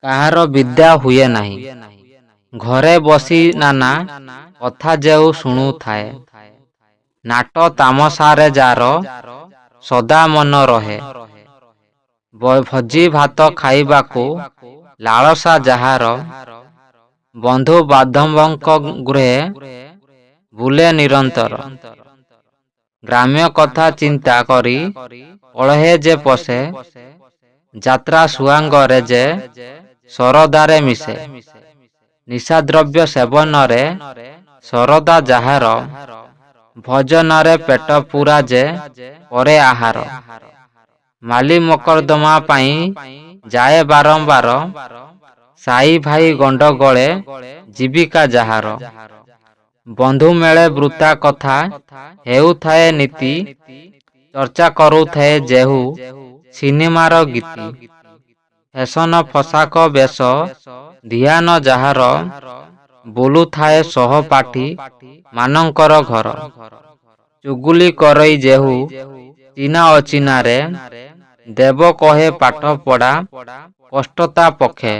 କାହାର ବିଦ୍ୟା ହୁଏ ନାହିଁ। ଘରେ ବସି ନାନା କଥା ଯେଉ ଶୁଣୁଥାଏ। ନାଟ ତାମସାରେ ଯାର ସଦା ମନ ରହେ। ଭୋଜି ଭାତ ଖାଇବାକୁ ଲାଳସା ଯାହାର, ବନ୍ଧୁ ବାନ୍ଧବଙ୍କ ଗୃହେ ବୁଲେ ନିରନ୍ତର। ଗ୍ରାମ୍ୟ କଥା ଚିନ୍ତା କରି ଅଳହେ ଯେ ପଶେ, ଯାତ୍ରା ସୁଆଙ୍ଗରେ ଯେ ଶରଦାରେ ମିଶେ। ନିଶାଦ୍ରବ୍ୟ ସେବନରେ ଶରଦା ଯାହାର, ଭଜନରେ ପେଟ ପୂରା ଯେ କରେ ଆହାର। ମାଲି ମକଦ୍ଦମା ପାଇଁ ଯାଏ ବାରମ୍ବାର, ସାଇ ଭାଇ ଗଣ୍ଡଗୋଳେ ଜୀବିକା ଯାହାର। ବନ୍ଧୁ ମେଳେ ବୃତା କଥା ହେଉଥାଏ ନୀତି, ଚର୍ଚ୍ଚା କରୁଥାଏ ଯେହୁ ସିନେମାର ଗୀତି। ଫେସନ ପୋଷାକ ବେଶ ଧିଆନ ଯାହାର, ବୁଲୁଥାଏ ସହପାଠୀ ମାନଙ୍କର ଘର। ଚୁଗୁଲି କରଇ ଯେହୁ ଚିହ୍ନା ଅଚିହ୍ନାରେ, ଦେବ କହେ ପାଠ ପଢ଼ା କଷ୍ଟ ତା ପକ୍ଷେ।